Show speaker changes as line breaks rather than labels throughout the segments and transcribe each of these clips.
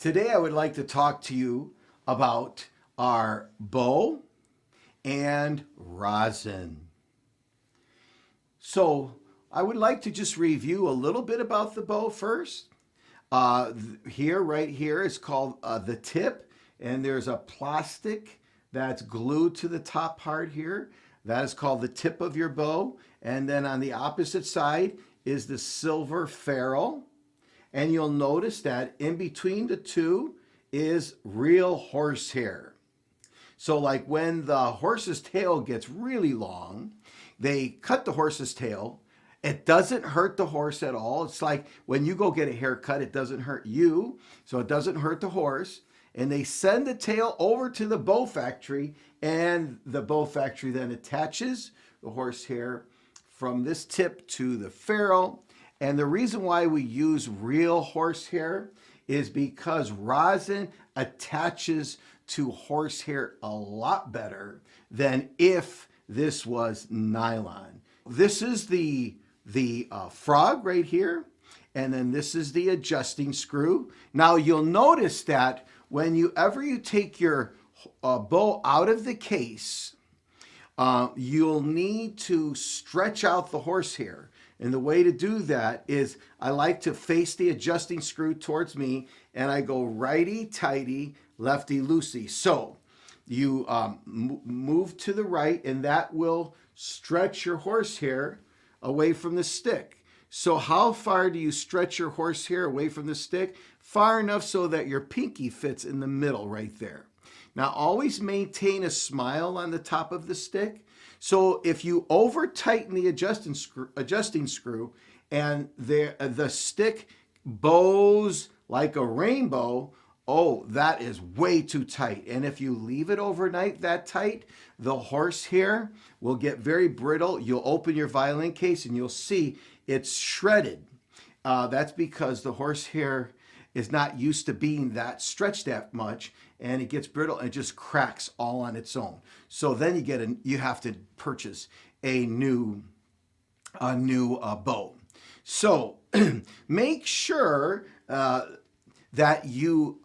Today I would like to talk to you about our bow and rosin. So I would like to just review a little bit about the bow first. Right here is called the tip, and there's a plastic that's glued to the top part here. That is called the tip of your bow. And then on the opposite side is the silver ferrule. And you'll notice that in between the two is real horsehair. So like when the horse's tail gets really long, they cut the horse's tail. It doesn't hurt the horse at all. It's like when you go get a haircut, it doesn't hurt you, so it doesn't hurt the horse. And they send the tail over to the bow factory, and the bow factory then attaches the horsehair from this tip to the ferrule. And the reason why we use real horsehair is because rosin attaches to horsehair a lot better than if this was nylon. This is the frog right here, and then this is the adjusting screw. Now you'll notice that whenever you take your bow out of the case, you'll need to stretch out the horsehair. And the way to do that is I like to face the adjusting screw towards me, and I go righty-tighty, lefty-loosey. So you move to the right, and that will stretch your horsehair away from the stick. So how far do you stretch your horsehair away from the stick? Far enough so that your pinky fits in the middle right there. Now always maintain a smile on the top of the stick. So if you over tighten the adjusting screw and the stick bows like a rainbow, oh, that is way too tight. And if you leave it overnight that tight, the horsehair will get very brittle. You'll open your violin case and you'll see it's shredded. That's because the horsehair is not used to being that stretched that much, and it gets brittle and it just cracks all on its own. So then you have to purchase a new bow. So make sure that you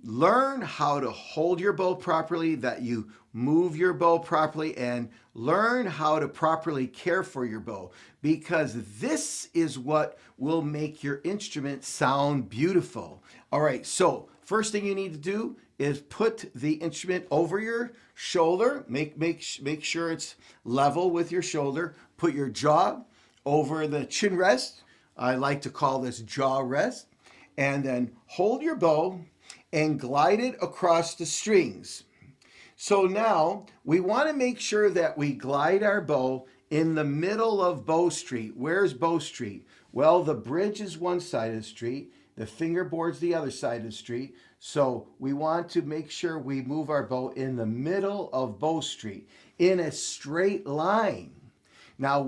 learn how to hold your bow properly, that you move your bow properly, and learn how to properly care for your bow, because this is what will make your instrument sound beautiful. All right, so first thing you need to do is put the instrument over your shoulder. Make sure it's level with your shoulder. Put your jaw over the chin rest. I like to call this jaw rest. And then hold your bow and glide it across the strings. So now we want to make sure that we glide our bow in the middle of bow street. Where's bow street? Well, the bridge is one side of the street, the fingerboard's the other side of the street. So we want to make sure we move our bow in the middle of bow street in a straight line. Now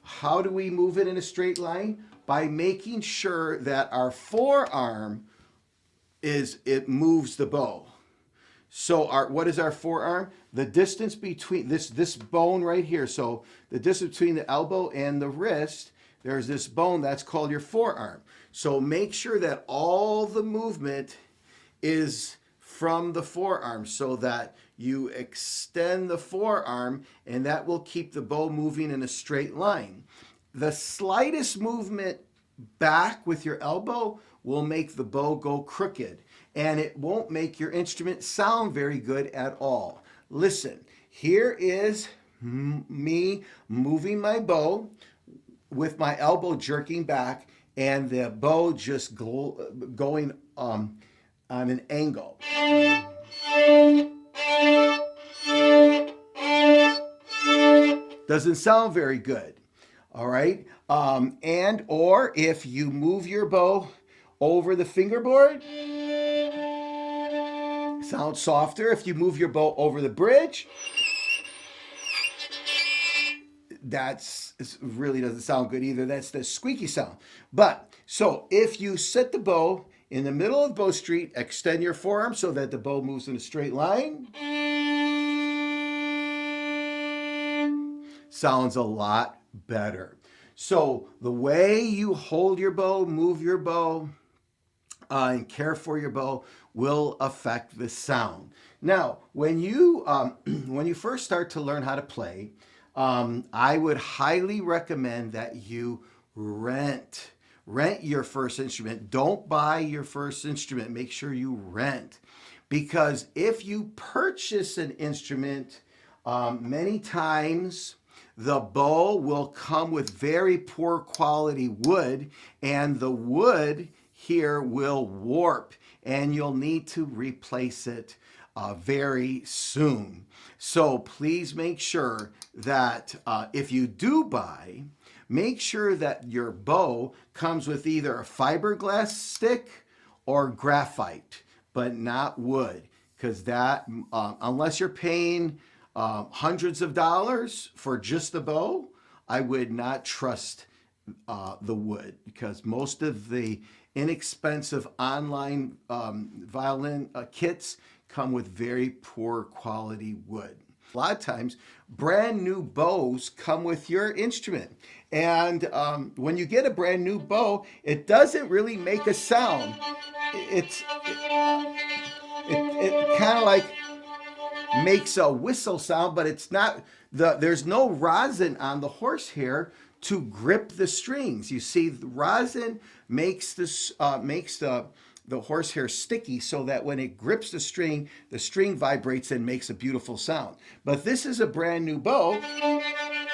how do we move it in a straight line? By making sure that our forearm it moves the bow. So what is our forearm? The distance between this bone right here. So the distance between the elbow and the wrist, there's this bone that's called your forearm. So make sure that all the movement is from the forearm so that you extend the forearm, and that will keep the bow moving in a straight line. The slightest movement back with your elbow will make the bow go crooked, and it won't make your instrument sound very good at all. Listen, here is me moving my bow with my elbow jerking back and the bow just going on an angle. Doesn't sound very good. All right. Or if you move your bow over the fingerboard, sounds softer. If you move your bow over the bridge, really doesn't sound good either. That's the squeaky sound. But so if you set the bow in the middle of bow street, extend your forearm so that the bow moves in a straight line, sounds a lot better. So the way you hold your bow, move your bow, and care for your bow will affect the sound. Now, when you when you first start to learn how to play, I would highly recommend that you rent your first instrument. Don't buy your first instrument. Make sure you rent, because if you purchase an instrument, many times the bow will come with very poor quality wood, and the wood here will warp, and you'll need to replace it very soon. So please make sure that if you do buy, make sure that your bow comes with either a fiberglass stick or graphite, but not wood, because that, unless you're paying hundreds of dollars for just the bow, I would not trust the wood, because most of the inexpensive online violin kits come with very poor quality wood. A lot of times, brand new bows come with your instrument. And when you get a brand new bow, it doesn't really make a sound. It kind of like makes a whistle sound, but it's not there's no rosin on the horsehair to grip the strings. You see, the rosin makes the horsehair sticky, so that when it grips the string vibrates and makes a beautiful sound. But this is a brand new bow,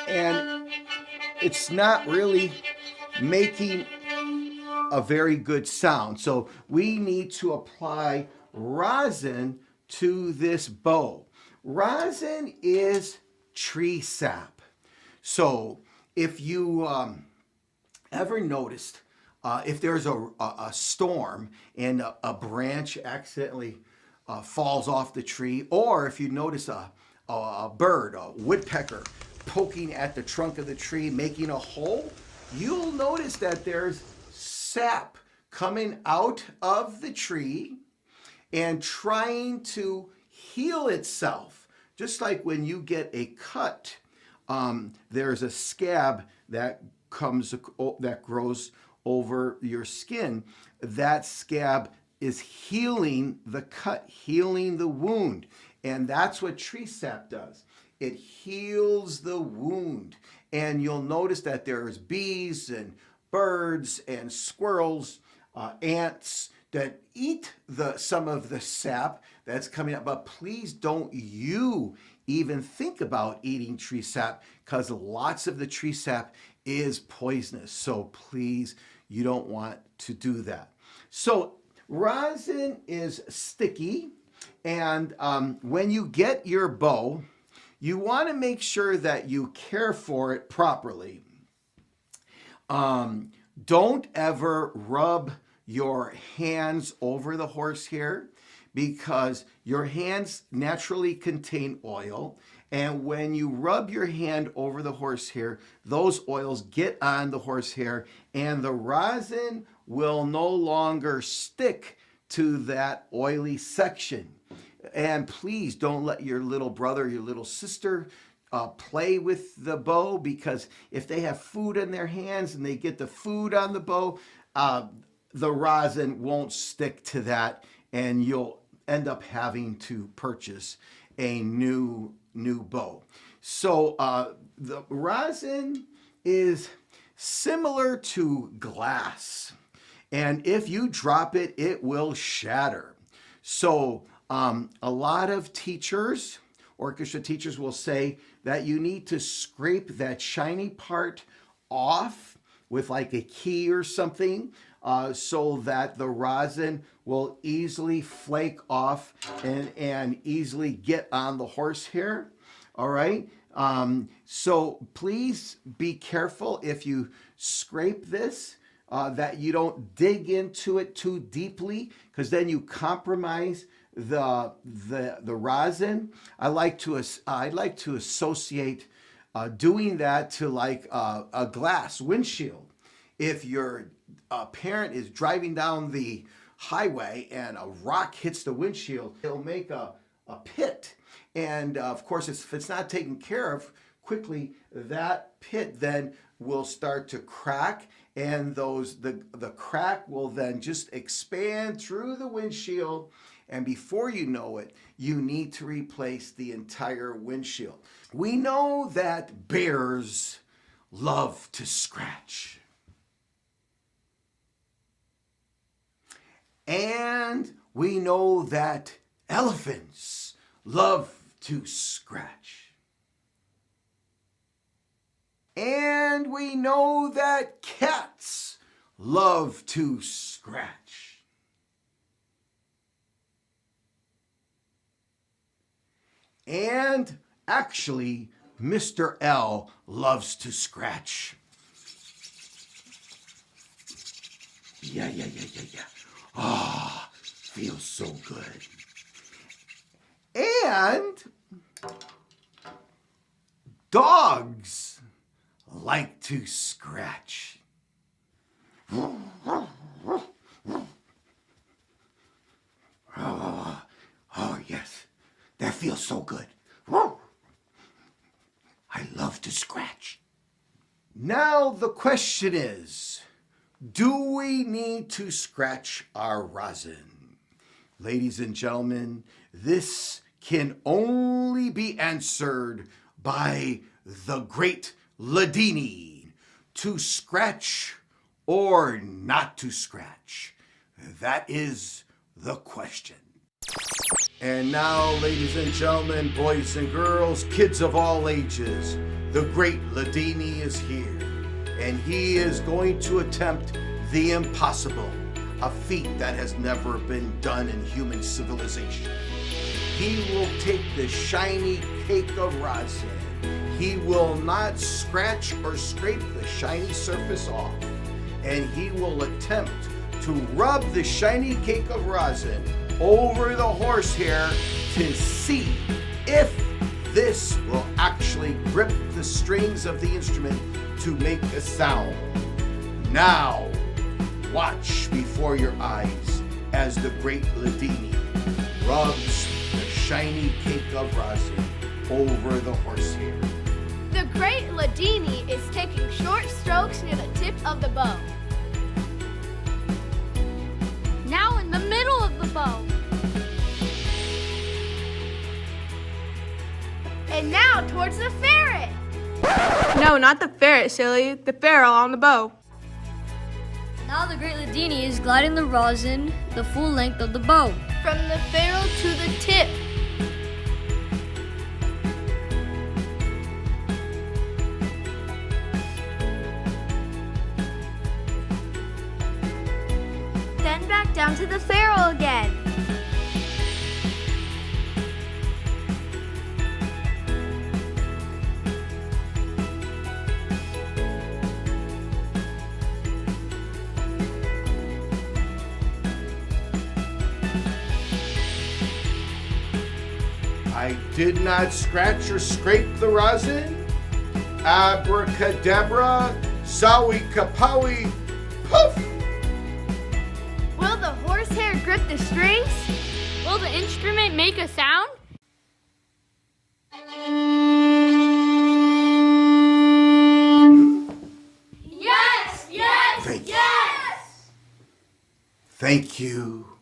and it's not really making a very good sound. So we need to apply rosin to this bow. Rosin is tree sap. So if you ever noticed, if there's a storm and a branch accidentally falls off the tree, or if you notice a bird, a woodpecker, poking at the trunk of the tree, making a hole, you'll notice that there's sap coming out of the tree and trying to heal itself. Just like when you get a cut, there's a scab that grows over your skin. That scab is healing the cut, healing the wound. And that's what tree sap does. It heals the wound. And you'll notice that there's bees and birds and squirrels, ants that eat some of the sap that's coming up. But please don't you even think about eating tree sap, because lots of the tree sap is poisonous. So please, you don't want to do that. So rosin is sticky, and when you get your bow, you want to make sure that you care for it properly. Don't ever rub your hands over the horsehair, because your hands naturally contain oil. And when you rub your hand over the horsehair, those oils get on the horsehair, and the rosin will no longer stick to that oily section. And please don't let your little brother, your little sister play with the bow, because if they have food in their hands and they get the food on the bow, the rosin won't stick to that, and you'll end up having to purchase a new bow. So the rosin is similar to glass, and if you drop it, it will shatter. So a lot of teachers, orchestra teachers, will say that you need to scrape that shiny part off with like a key or something, so that the rosin will easily flake off and easily get on the horsehair. All right. So please be careful if you scrape this, that you don't dig into it too deeply, because then you compromise the rosin. I like to associate doing that to like a glass windshield. If your parent is driving down the highway and a rock hits the windshield, it'll make a pit. And of course, if it's not taken care of quickly, that pit then will start to crack, and the crack will then just expand through the windshield, and before you know it, you need to replace the entire windshield. We know that bears love to scratch. And we know that elephants love to scratch. And we know that cats love to scratch. And actually, Mr. L loves to scratch. Yeah. Ah, feels so good. And dogs like to scratch. Oh, yes, that feels so good. I love to scratch. Now the question is, do we need to scratch our rosin? Ladies and gentlemen, this can only be answered by the great Ladini. To scratch or not to scratch? That is the question. And now, ladies and gentlemen, boys and girls, kids of all ages, the great Ladini is here, and he is going to attempt the impossible, a feat that has never been done in human civilization. He will take the shiny cake of rosin. He will not scratch or scrape the shiny surface off, and he will attempt to rub the shiny cake of rosin over the horsehair to see if this will actually grip the strings of the instrument to make a sound. Now, watch before your eyes as the great Ladini rubs the shiny cake of rosin over the horsehair.
The great Ladini is taking short strokes near the tip of the bow. Now in the middle of the bow. And now towards the ferret.
No, not the ferret, silly. The ferrule on the bow.
Now the great Ladini is gliding the rosin the full length of the bow.
From the ferrule to the tip. Then back down to the ferrule again.
I did not scratch or scrape the rosin. Abracadabra, sawi kapowie, poof!
Will the horsehair grip the strings?
Will the instrument make a sound?
Yes!
Thank you.